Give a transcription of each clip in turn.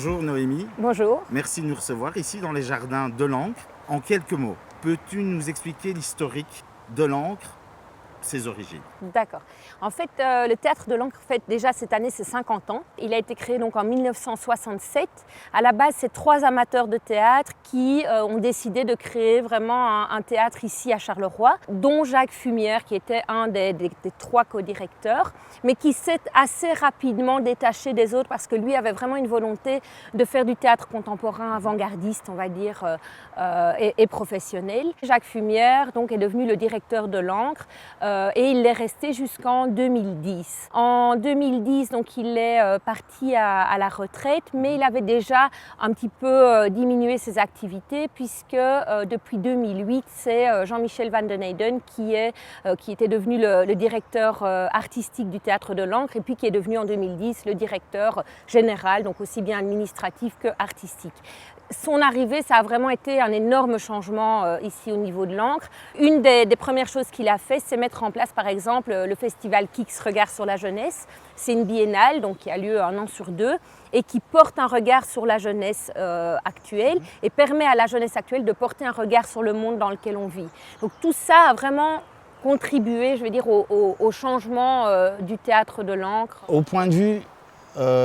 Bonjour Noémie, Bonjour. merci de nous recevoir ici dans les jardins de l'Ancre. En quelques mots, peux-tu nous expliquer l'historique de l'Ancre, ses origines? D'accord. En fait, le Théâtre de l'Ancre fête déjà cette année ses 50 ans. Il a été créé donc en 1967. À la base, c'est 3 amateurs de théâtre qui ont décidé de créer vraiment un théâtre ici à Charleroi, dont Jacques Fumière, qui était un des 3 co-directeurs, mais qui s'est assez rapidement détaché des autres parce que lui avait vraiment une volonté de faire du théâtre contemporain avant-gardiste, on va dire, et professionnel. Jacques Fumière donc, est devenu le directeur de l'Ancre et il est resté jusqu'en 2010. En 2010, donc, il est parti à la retraite, mais il avait déjà un petit peu diminué ses activités puisque depuis 2008, c'est Jean-Michel Van den Eyden qui était devenu le directeur artistique du Théâtre de l'Ancre et puis qui est devenu en 2010 le directeur général, donc aussi bien administratif que artistique. Son arrivée, ça a vraiment été un énorme changement ici au niveau de l'Ancre. Une des premières choses qu'il a fait, c'est mettre en place par exemple le festival Kix Regard sur la jeunesse. C'est une biennale donc, qui a lieu 1 an sur 2 et qui porte un regard sur la jeunesse actuelle et permet à la jeunesse actuelle de porter un regard sur le monde dans lequel on vit. Donc tout ça a vraiment contribué, je veux dire, au changement du Théâtre de l'Ancre. Au point de vue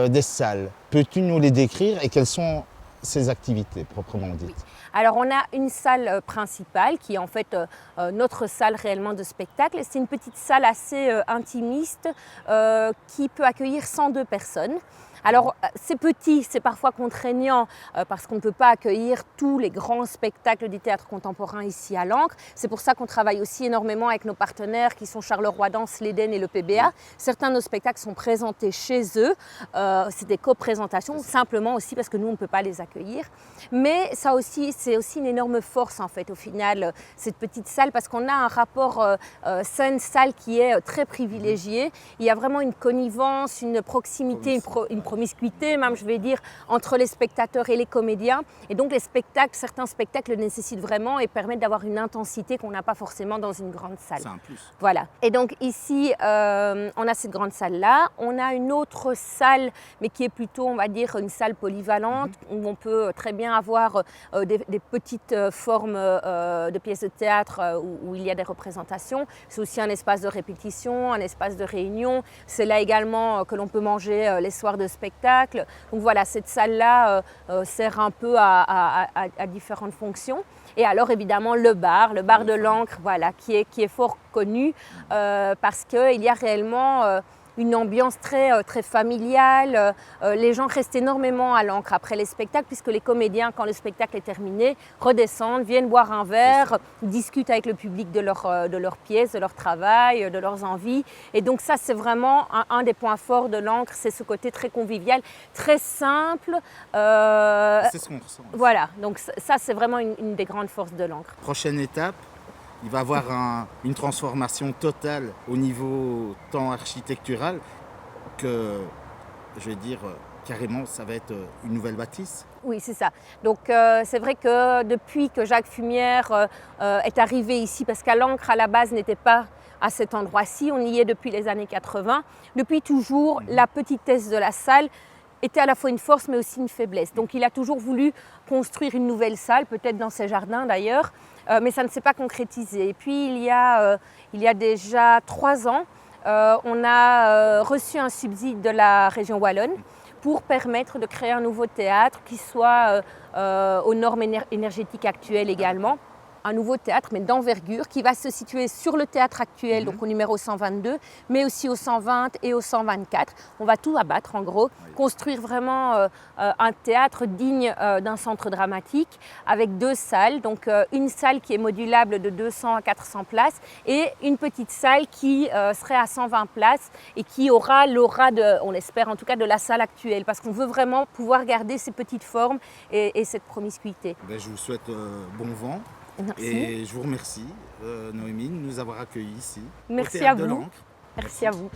des salles, peux-tu nous les décrire et quelles sont ses activités proprement dites? Oui. Alors on a une salle principale qui est en fait notre salle réellement de spectacle. C'est une petite salle assez intimiste qui peut accueillir 102 personnes. Alors c'est petit, c'est parfois contraignant parce qu'on ne peut pas accueillir tous les grands spectacles du théâtre contemporain ici à l'Ancre. C'est pour ça qu'on travaille aussi énormément avec nos partenaires qui sont Charleroi Danse, l'Éden et le PBA. Certains de nos spectacles sont présentés chez eux, c'est des co-présentations, simplement aussi parce que nous on ne peut pas les accueillir. Mais ça aussi, c'est aussi une énorme force en fait au final, cette petite salle, parce qu'on a un rapport scène-salle qui est très privilégié. Il y a vraiment une connivence, une proximité, une promiscuité même je vais dire, entre les spectateurs et les comédiens. Et donc les spectacles, certains spectacles nécessitent vraiment et permettent d'avoir une intensité qu'on n'a pas forcément dans une grande salle. C'est un plus. Voilà. Et donc ici, on a cette grande salle-là. On a une autre salle, mais qui est plutôt, on va dire, une salle polyvalente, où on peut très bien avoir des petites formes de pièces de théâtre où il y a des représentations. C'est aussi un espace de répétition, un espace de réunion. C'est là également que l'on peut manger les soirs de spectacle. Donc voilà, cette salle-là sert un peu à différentes fonctions. Et alors évidemment le bar de l'Ancre, voilà, qui est fort connu parce qu'il y a réellement une ambiance très familiale. Les gens restent énormément à l'Ancre après les spectacles puisque les comédiens, quand le spectacle est terminé, redescendent, viennent boire un verre, discutent avec le public de leur pièce, de leur travail, de leurs envies. Et donc ça, c'est vraiment un des points forts de l'Ancre, c'est ce côté très convivial, très simple. C'est ce qu'on ressent. Voilà, donc ça, c'est vraiment une des grandes forces de l'Ancre. Prochaine étape, il va y avoir une transformation totale au niveau tant architectural que, je vais dire, carrément, ça va être une nouvelle bâtisse. Oui, c'est ça. Donc c'est vrai que depuis que Jacques Fumière est arrivé ici, parce qu'à l'Ancre, à la base, n'était pas à cet endroit-ci, on y est depuis les années 80, depuis toujours, la petitesse de la salle était à la fois une force mais aussi une faiblesse. Donc il a toujours voulu construire une nouvelle salle, peut-être dans ses jardins d'ailleurs, mais ça ne s'est pas concrétisé. Et puis il y a déjà 3 ans, on a reçu un subside de la région wallonne pour permettre de créer un nouveau théâtre qui soit aux normes énergétiques actuelles également. Un nouveau théâtre, mais d'envergure, qui va se situer sur le théâtre actuel, donc au numéro 122, mais aussi au 120 et au 124. On va tout abattre, en gros, construire vraiment un théâtre digne d'un centre dramatique, avec 2 salles, donc une salle qui est modulable de 200 à 400 places, et une petite salle qui serait à 120 places, et qui aura l'aura, on l'espère en tout cas, de la salle actuelle, parce qu'on veut vraiment pouvoir garder ces petites formes et cette promiscuité. Je vous souhaite bon vent. Merci. Et je vous remercie, Noémie, de nous avoir accueillis ici. Merci au Théâtre à de vous. l'Ancre. Merci à vous.